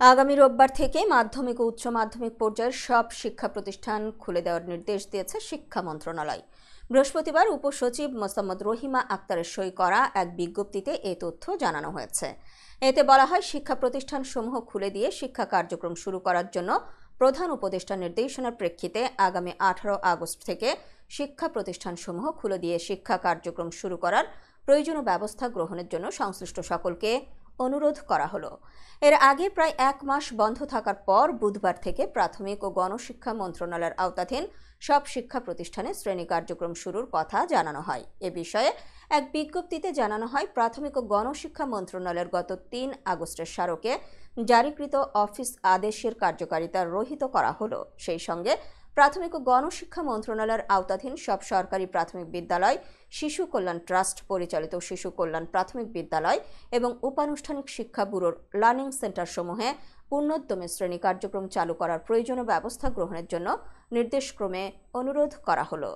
আগামী রোববার থেকে মাধ্যমিক ও উচ্চ মাধ্যমিক পর্যায়ের সব শিক্ষা প্রতিষ্ঠান খুলে দেওয়ার নির্দেশ দিয়েছে শিক্ষা মন্ত্রণালয়। বৃহস্পতিবার উপসচিব মোসাম্মদ রহিমা আক্তারের সই করা এক বিজ্ঞপ্তিতে এই তথ্য জানানো হয়েছে। এতে বলা হয়, শিক্ষা প্রতিষ্ঠানসমূহ খুলে দিয়ে শিক্ষা কার্যক্রম শুরু করার জন্য প্রধান উপদেষ্টার নির্দেশনার প্রেক্ষিতে আগামী 18 আগস্ট থেকে শিক্ষা প্রতিষ্ঠানসমূহ খুলে দিয়ে শিক্ষা কার্যক্রম শুরু করার প্রয়োজনীয় ব্যবস্থা গ্রহণের জন্য সংশ্লিষ্ট সকলকে অনুরোধ করা হলো। এর আগে প্রায় এক মাস বন্ধ থাকার পর বুধবার থেকে প্রাথমিক ও গণশিক্ষা মন্ত্রণালয়ের আওতাধীন সব শিক্ষা প্রতিষ্ঠানে শ্রেণী কার্যক্রম শুরুর কথা জানানো হয়। এ বিষয়ে এক বিজ্ঞপ্তিতে জানানো হয়, প্রাথমিক ও গণশিক্ষা মন্ত্রণালয়ের গত 3 আগস্টের স্মারকে জারিকৃত অফিস আদেশের কার্যকারিতা রহিত করা হলো। সেই সঙ্গে প্রাথমিক ও গণশিক্ষা মন্ত্রণালয়ের আওতাধীন সব সরকারি প্রাথমিক বিদ্যালয়, শিশু কল্যাণ ট্রাস্ট পরিচালিত শিশু কল্যাণ প্রাথমিক বিদ্যালয় এবং উপানুষ্ঠানিক শিক্ষা ব্যুরোর লার্নিং সেন্টারসমূহে পূর্ণোদ্যমে শ্রেণী কার্যক্রম চালু করার প্রয়োজনীয় ব্যবস্থা গ্রহণের জন্য নির্দেশক্রমে অনুরোধ করা হলো।